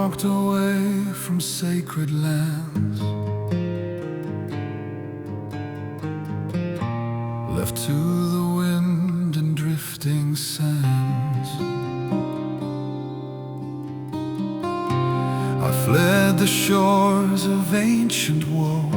walked away from sacred lands, left to the wind and drifting sands. I fled the shores of ancient woe,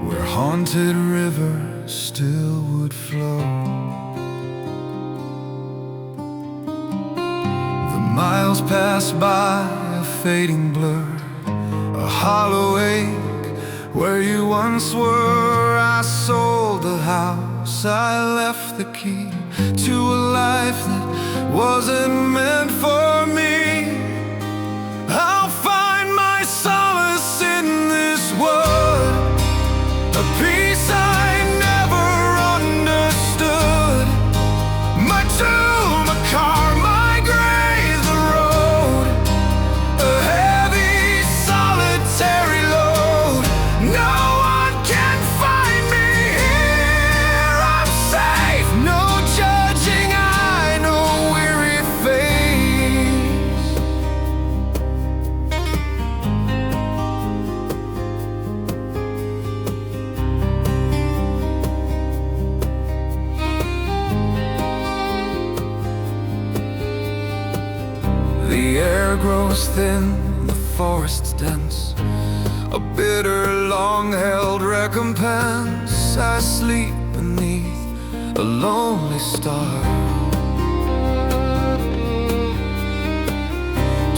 where haunted rivers still would flow. The miles passed by, a fading blur, a hollow ache where you once were. I sold the house, I left the key to a life that wasn't meant for me. I'll find my solace in this wood, a peace I never understood. My tomb, a car, my grave, the road, a heavy solitary load. No one can find me here. I'm safe, no judging eye, no weary face. The air grows thin, the forest's dense, a bitter, long-held recompense. I sleep beneath a lonely star,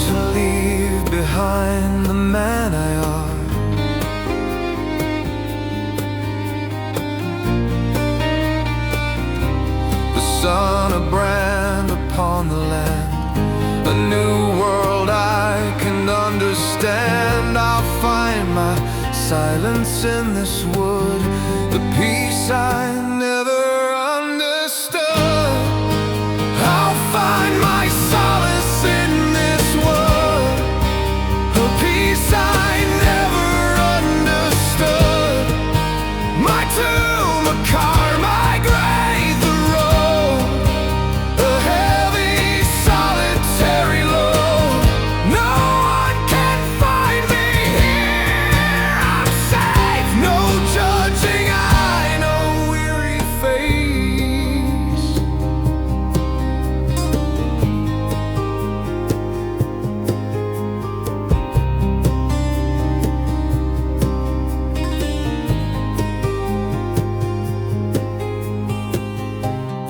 to leave behind the man I are. The sun, a brand upon the land, a new world I can understand. I'll find my silence in this wood, the peace I never understood. I'll find my solace in this wood, a peace I never understood. My tomb, a car, my grave, the road, a heavy solitary load. No one can find me here. I'm safe, no judging eye, no weary face.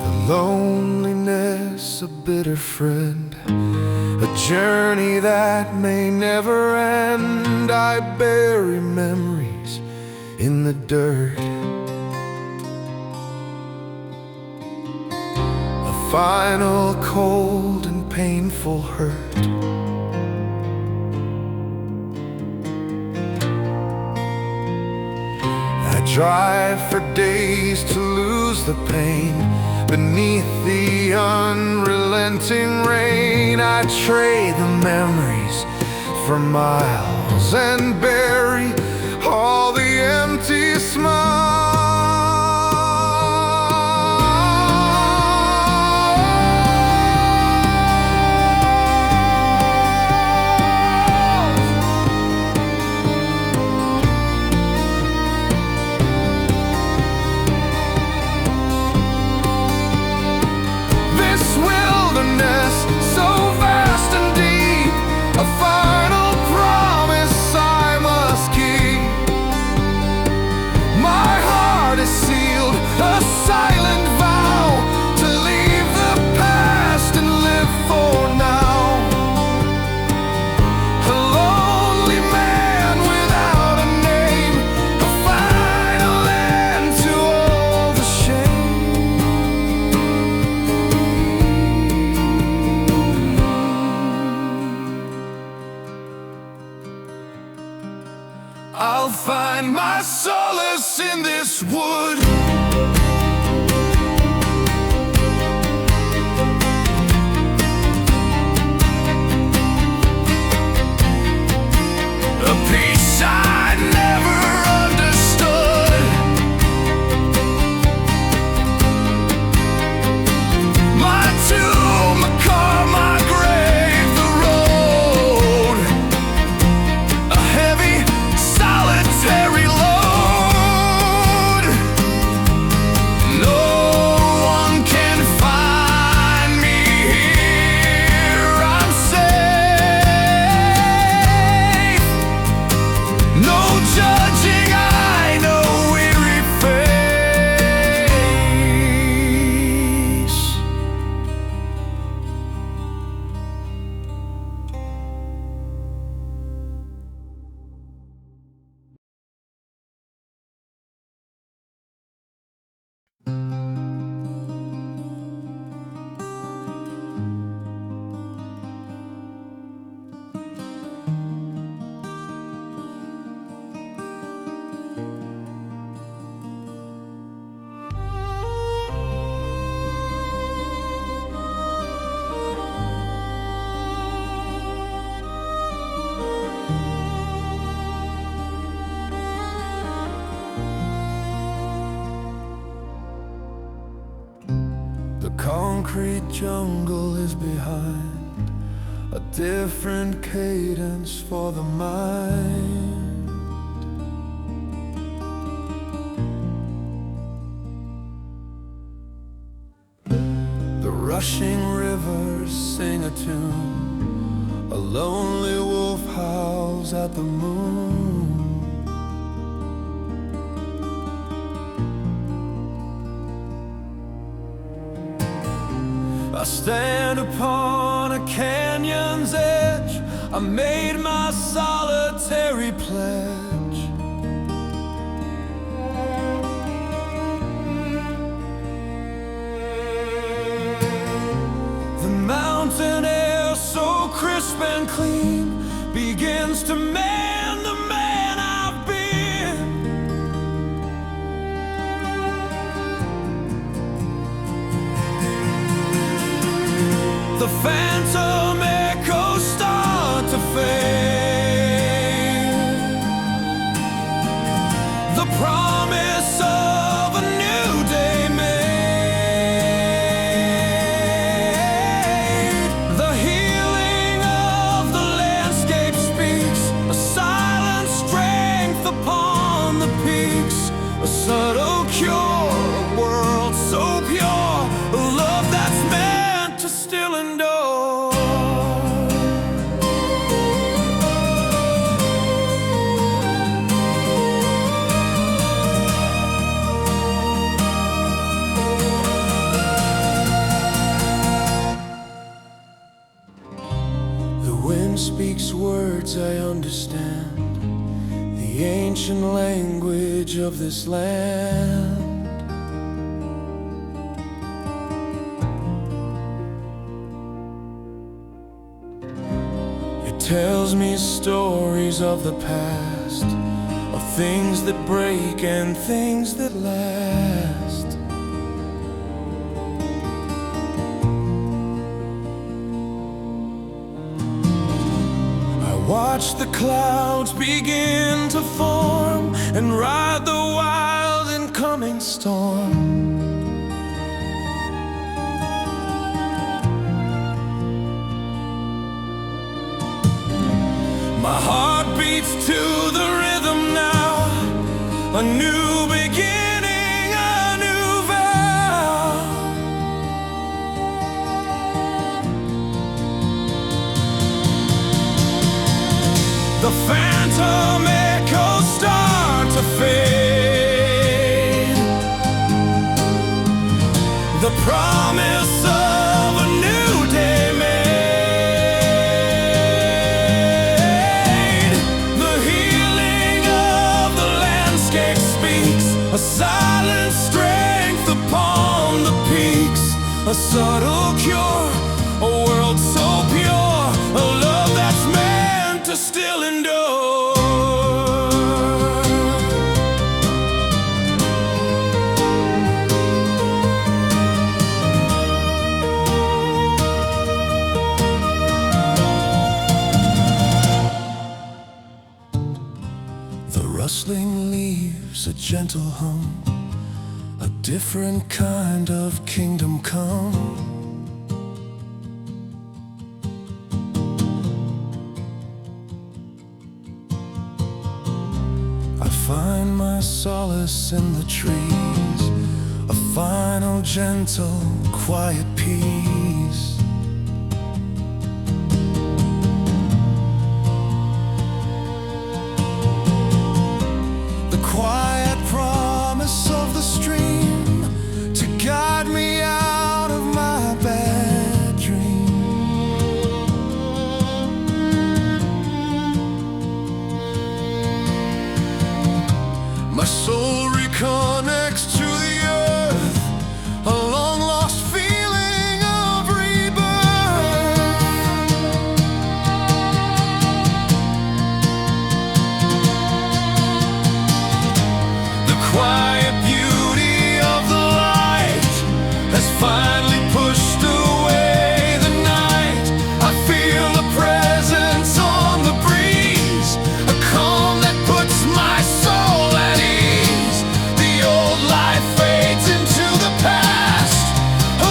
The loneliness, a bitter friend, a journey that may never end. I bury memories in the dirt, a final cold and painful hurt. I drive for days to lose the pain beneath the unrelenting rain. I trade the memories for miles and bury all the empty smiles. This wilderness, so vast and deep, a final promise I must keep. My heart is sealed, a silent vow, to leave the past and live for now. A lonely man without a name, a final end to all the shame. I'll find my solace in this wood, a peace I never understood. My tomb, The concrete jungle is behind, a different cadence for the mind. The rushing rivers sing a tune, a lonely wolf howls at the moon. I stand upon a canyon's edge, I made my solitary pledge. The mountain air, so crisp and clean, begins to man the man I've been. The phantom echoes start to fade. The promise of a new day made. The healing of the landscape speaks, a silent strength upon the peaks, a subtle cure, a world so pure, a love that's meant to still endure. The wind speaks words I understand, the ancient language of this land. It tells me stories of the past, of things that break and things that last. I watch the clouds begin to form and ride the wild incoming storm. My heart beats to the rhythm now, a new beginning, a new vow. The phantom echoes start to fade. The promise of a new day made. The healing of the landscape speaks, a silent strength upon the peaks, a subtle cure, a world so pure, a love that's meant to still endure. The rustling leaves, a gentle hum, a different kind of kingdom come. I find my solace in the trees, a final gentle quiet peace. The quiet promise of the stream to guide me out of my bad dream. My soul reconnects to the earth, a long-lost feeling of rebirth. The quiet beauty of the light has finally pushed away the night. I feel a presence on the breeze, a calm that puts my soul at ease. The old life fades into the past, a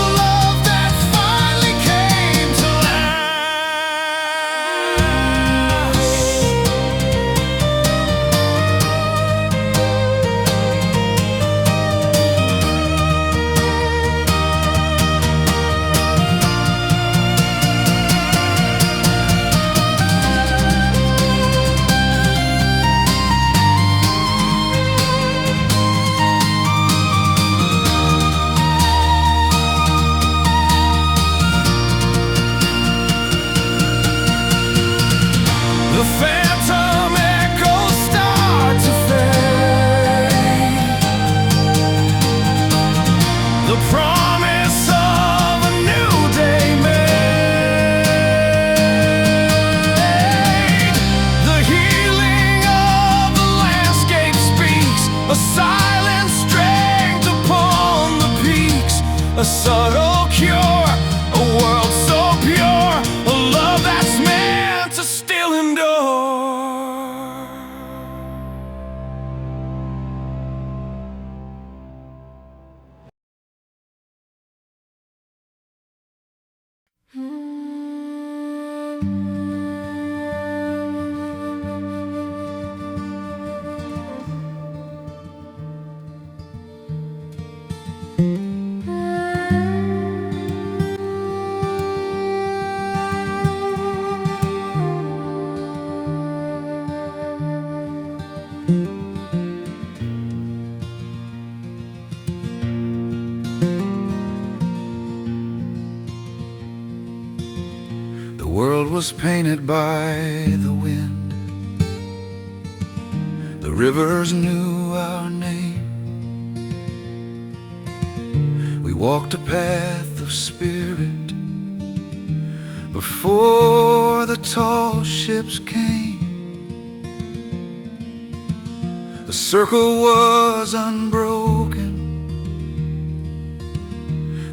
a subtle cure, a world so pure, a love that's meant to still endure. The world was painted by the wind. The rivers knew our name. We walked a path of spirit before the tall ships came. The circle was unbroken.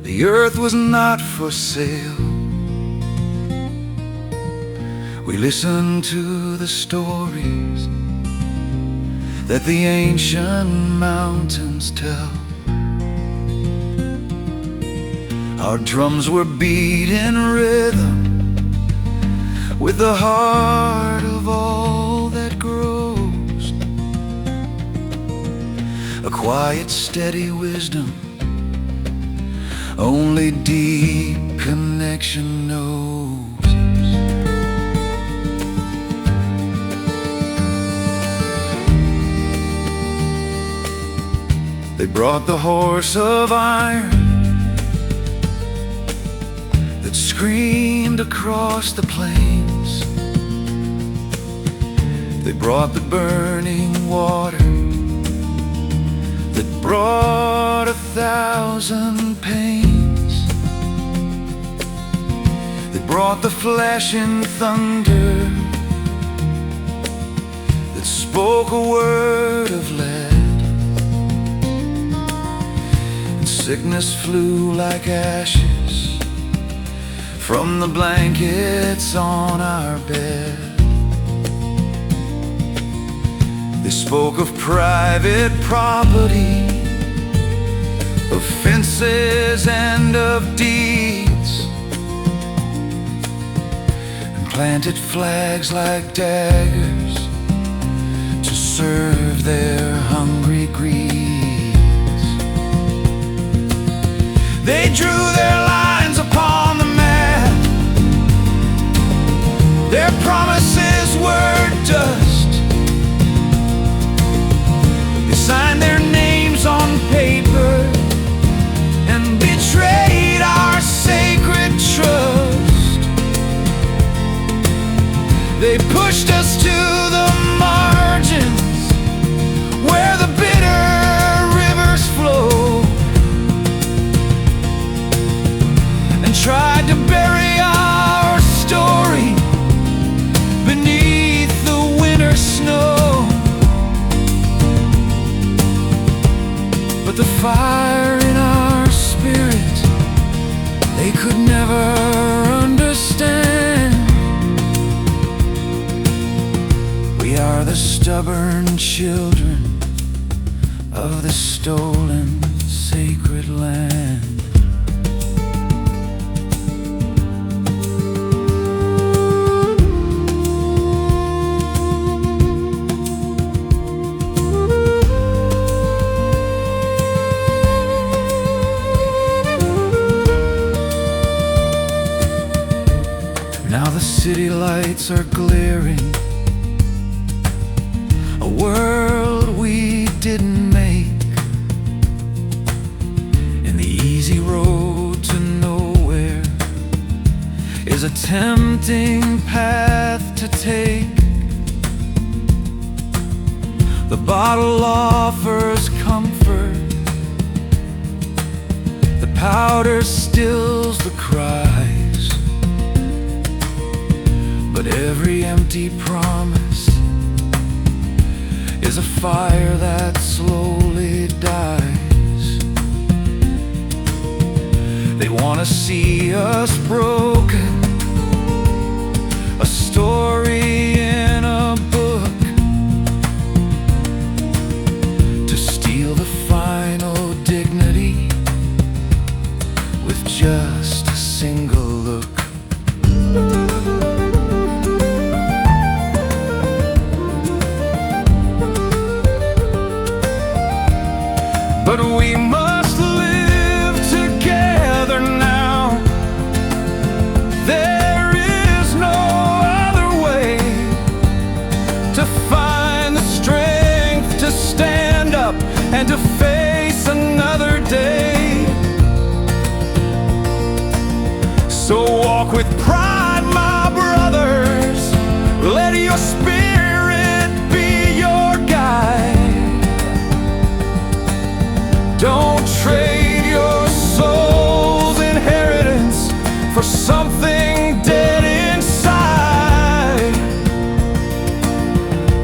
The earth was not for sale. We listened to the stories that the ancient mountains tell. Our drums were beat in rhythm with the heart of all that grows. A quiet, steady wisdom only deep connection knows. They brought the horse of iron that screamed across the plains. They brought the burning water that brought 1,000 pains. They brought the flashing thunder that spoke a word of lead. Sickness flew like ashes from the blankets on our bed. They spoke of private property, of fences and of deeds, and planted flags like daggers to serve their hungry greed. They drew their lines upon the map. Their promises were dust. They signed their names on paper and betrayed our sacred trust. They pushed us to the margins where the bitter rivers flow, tried to bury our story beneath the winter snow. But the fire in our spirit they could never understand. We are the stubborn children of the stolen sacred land. Now the city lights are glaring, a world we didn't make, and the easy road to nowhere is a tempting path to take. The bottle offers comfort, the powder stills the cries, but every empty promise is a fire that slowly dies. They wanna see us broken, a story in a book, to steal the final dignity with just a single look. But we must live together now. There is no other way to find the strength to stand up and to face another day. So walk with pride, my brothers. Let your spirit be your guide. Don't trade your soul's inheritance for something dead inside.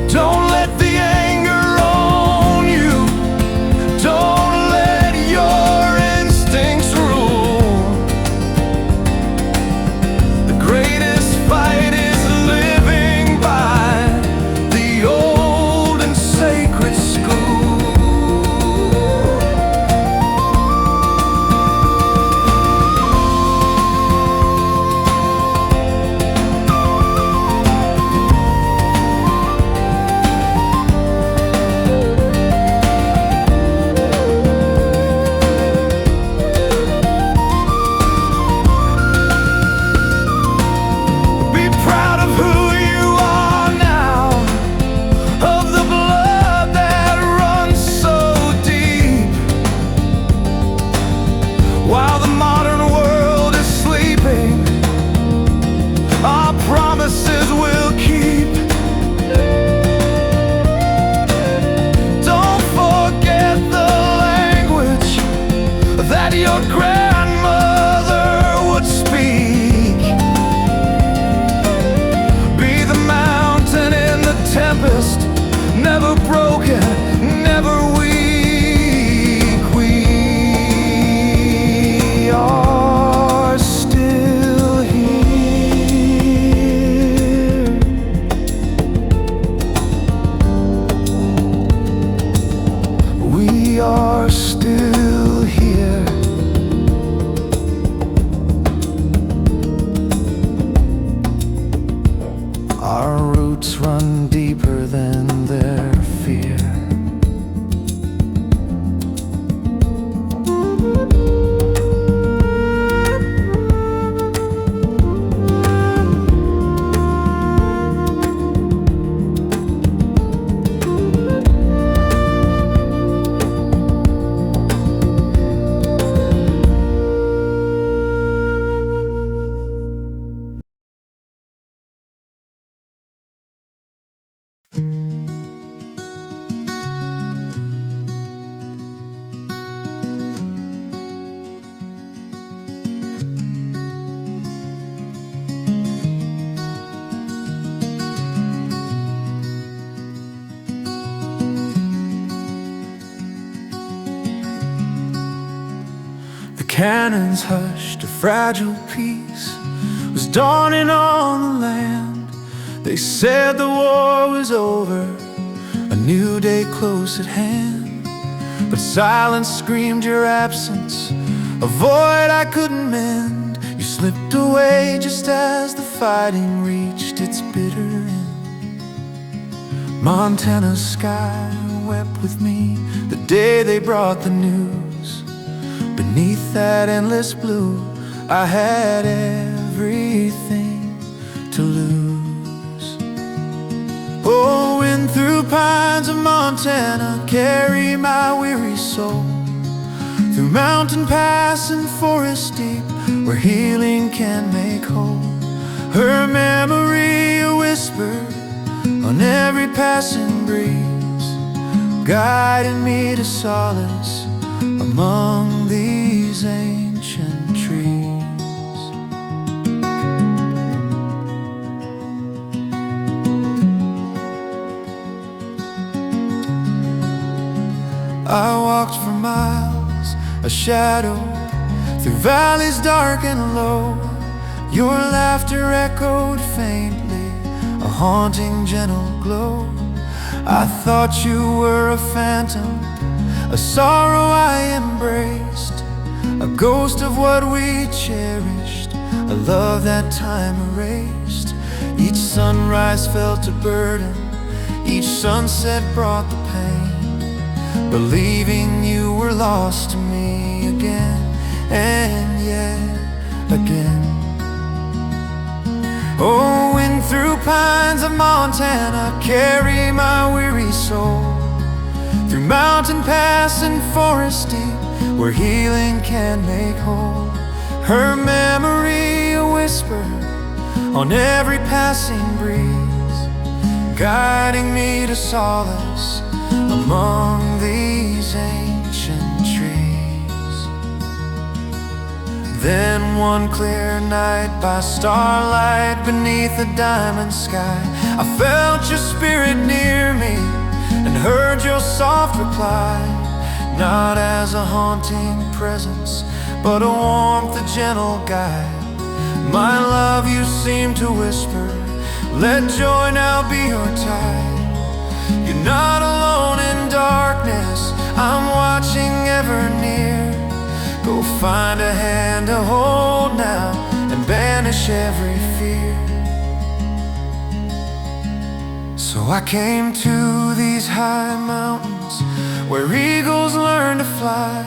Don't let the anger own you. Don't let your instincts rule. The greatest fight is living by the old and sacred school. While the modern world is sleeping, our promises will keep. Don't forget the language that your grandmother would speak. Be the mountain in the tempest, never broken, never weak. Are still here. We are still here. Our roots run deeper than their fear. Cannons hushed, a fragile peace was dawning on the land. They said the war was over, a new day close at hand. But silence screamed your absence, a void I couldn't mend. You slipped away just as the fighting reached its bitter end. Montana's sky wept with me the day they brought the news. Beneath that endless blue, I had everything to lose. Oh, wind through pines of Montana, carry my weary soul through mountain pass and forest deep, where healing can make whole. Her memory a whisper on every passing breeze, guiding me to solace among these ancient trees. I walked for miles, a shadow Through valleys dark and low, your laughter echoed faintly, a haunting gentle glow. I thought you were a phantom, a sorrow I embraced, a ghost of what we cherished, a love that time erased. Each sunrise felt a burden, each sunset brought the pain, believing you were lost to me again and yet again. Oh, wind through pines of Montana, carry my weary soul through mountain pass and forest deep, where healing can make whole. Her memory a whisper on every passing breeze, guiding me to solace among these ancient trees. Then one clear night, by starlight beneath a diamond sky, I felt your spirit near me and heard your soft reply, not as a haunting presence, but a warmth, a gentle guide. My love, you seem to whisper, let joy now be your tide. You're not alone in darkness, I'm watching ever near. Go find a hand to hold now and banish every fear. So I came to these high mountains where eagles learn to fly,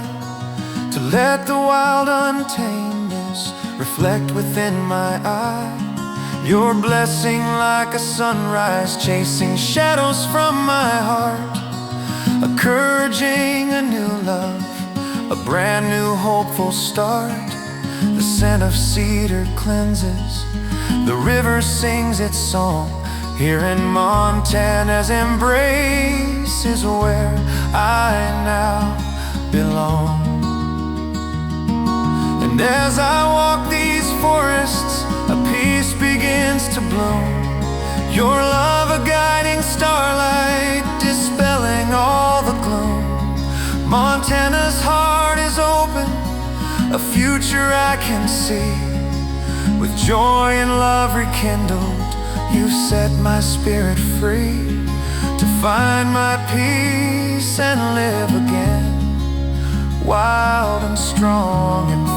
to let the wild untameness reflect within my eye. Your blessing like a sunrise, chasing shadows from my heart, encouraging a new love, a brand new hopeful start. The scent of cedar cleanses, the river sings its song. Here in Montana's embrace is where I now belong. And as I walk these forests, a peace begins to bloom. Your love a guiding starlight, dispelling all the gloom. Montana's heart is open, a future I can see. With joy and love rekindled, you set my spirit free, to find my peace and live again, wild and strong and